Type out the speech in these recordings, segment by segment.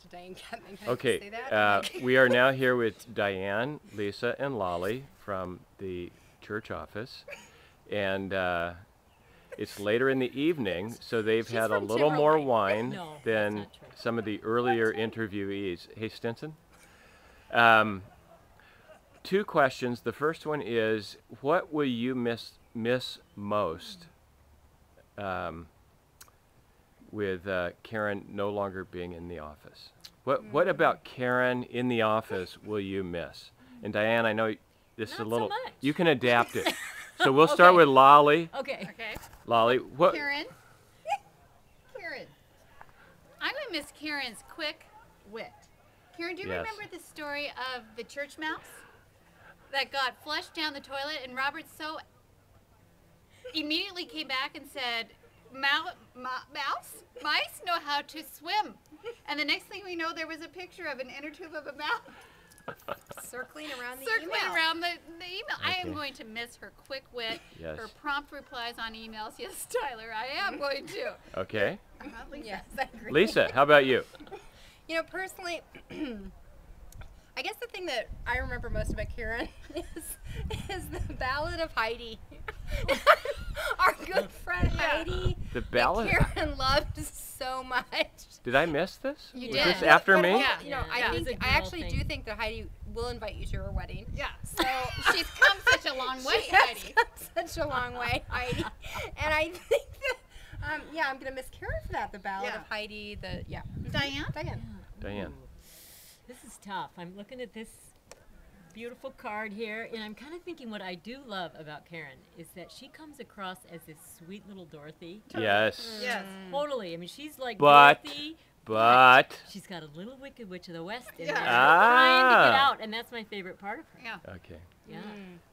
to Diane Kepman. Can I Okay, just say that? we are now here with Diane, Lisa, and Lolly from the church office, and it's later in the evening, so they've She's had a from little more Timberlake. wine No, that's than not true. some of the earlier interviewees. Hey, Stinson? Two questions. The first one is, what will you miss most with Karen no longer being in the office? What about Karen in the office will you miss? And Diane, I know this is Not a so little. much. You can adapt it. So we'll start with Lolly. Okay. Okay. Lolly, what? Karen. Karen. I'm going to miss Karen's quick wit. Karen, do you Yes. remember the story of the church mouse that got flushed down the toilet, and Robert so immediately came back and said, mice know how to swim. And the next thing we know, there was a picture of an inner tube of a mouse Circling around the circling email. around the email. I am Okay. going to miss her quick wit, Yes. her prompt replies on emails. Yes, Tyler, I am going to. Okay. Yes, I agree. Lisa, how about you? You know, personally, I guess the thing that I remember most about Karen is the Ballad of Heidi. Our good friend Heidi. The that ballad? Karen loved so much. Did I miss this? You Was did. this after But me? hold- Yeah. You know, Yeah. I It was think a I girl actually thing. do think that Heidi will invite you to her wedding. Yeah. So She's come such a long way, She has Heidi. come such a long way, Heidi. And I think that, yeah, I'm gonna miss Karen for that. The Ballad Yeah. of Heidi. Diane? Diane. Diane. Ooh, this is tough. I'm looking at this beautiful card here, and I'm kind of thinking what I do love about Karen is that she comes across as this sweet little Dorothy. Yes. Yes. Totally. I mean, she's like But- Dorothy. But. She's got a little Wicked Witch of the West in Yeah. there, trying to get Ah. out, and that's my favorite part of her. Yeah. Okay. Yeah.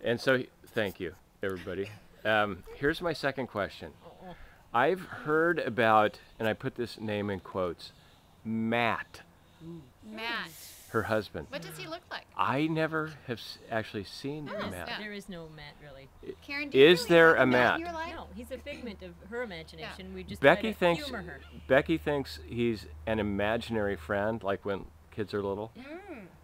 And so, thank you, everybody. Here's my second question. I've heard about, and I put this name in quotes, Matt, Matt. her husband. What does he look like? I never have actually seen There is- Matt. There is no Matt, really. Karen, do you Is really there have a Matt? in your life? No, he's a figment of her imagination. We just Becky try to thinks humor her. Becky thinks he's an imaginary friend, like when kids are little.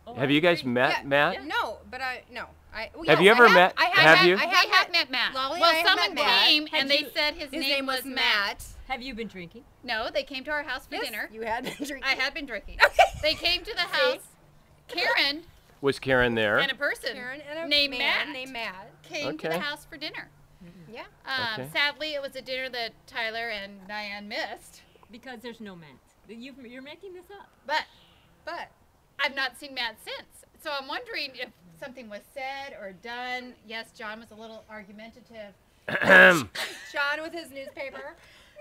Oh, Have I you guys agree. met Yeah, Matt? No, but well, Have yes, you ever I met- I have you? I I have met met Matt. Lolly, well, I have someone met Matt. came Had and they you- said his name was Matt. Have you been drinking? No, they came to our house for Yes, dinner. You had been drinking. I had been drinking. Okay. They came to the house. Karen Was Karen there? and a person Karen and a named man Matt named Matt. came to Okay. the house for dinner. Yeah. Okay. Sadly, it was a dinner that Tyler and Diane missed, Because there's no Matt. You're making this up. but But I've not seen Matt since. So I'm wondering if something was said or done. Yes, John was a little argumentative John with his newspaper.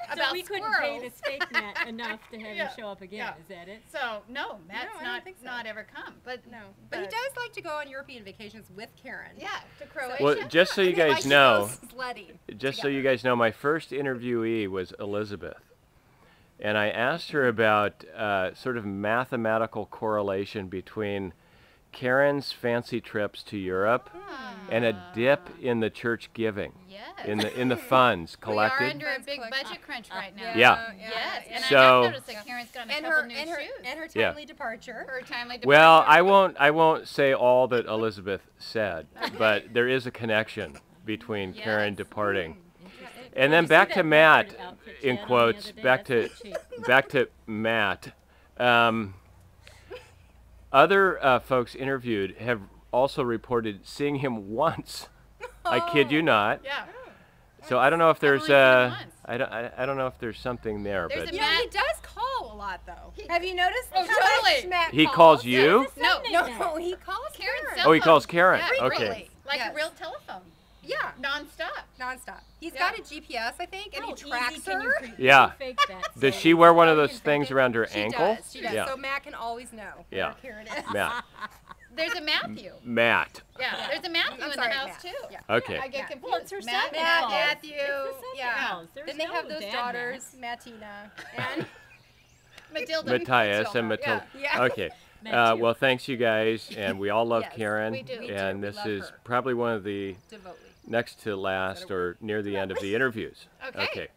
So about we couldn't squirrels. pay this fake Matt enough to have Yeah, him show up again. yeah. Is that it? So no, Matt's I don't not think so. not ever come. But No. But he does like to go on European vacations with Karen. Yeah, to Croatia. Well, just so you And they like guys to know, go sledding just so together. you guys know, my first interviewee was Elizabeth. And I asked her about sort of mathematical correlation between Karen's fancy trips to Europe and a dip in the church giving, Yes. in the funds we are collected. under a big budget crunch right now. Yeah. Yes, and So- I have noticed that Karen's gotten a And couple her new and her shoes. and her Yeah. timely departure. Her timely Well, departure. I won't say all that Elizabeth said, but there is a connection between Karen Yes. departing. Interesting. And then Did you see back that to Matt, Bradford outfit she in had on the quotes, other day? back to That's good shape. back to Matt. Other folks interviewed have also reported seeing him once. I kid you not. Yeah. So I don't know if there's only seen him once. I don't know if there's something there, There's but a Yeah, he Matt- does call a lot though. Have you noticed? Oh, how much totally. Matt he calls you. No, No, he calls Karen's Karen. cell Oh, he phone. calls Karen. Yeah, Okay. frequently, like Yes. a real telephone, Yeah, nonstop. nonstop. He's Yeah. got a GPS, I think, and How he easy tracks can you her. Yeah. fake that? Does So she wear one of you those can fake things it? around her She ankle? does. She does. Yeah. So Matt can always know Yeah. where Karen is. Matt. There's a Matthew. Matt. Yeah, there's a Matthew I'm in sorry, the house Matt. too. Yeah. Okay. I get Yeah. confused. Well, it's her Matt, second Matt, calls. Matthew. It's the second Yeah. calls. There's Then they no have those bad daughters, Mattina and Matilda. Matthias and Matilda. Matilda. Yeah. Okay. Matthew. well, thanks you guys, and we all love Yes, Karen. we do. We do. And We this love is her. probably one of the devotedly. next to last or near the end of the interviews. Okay. Okay.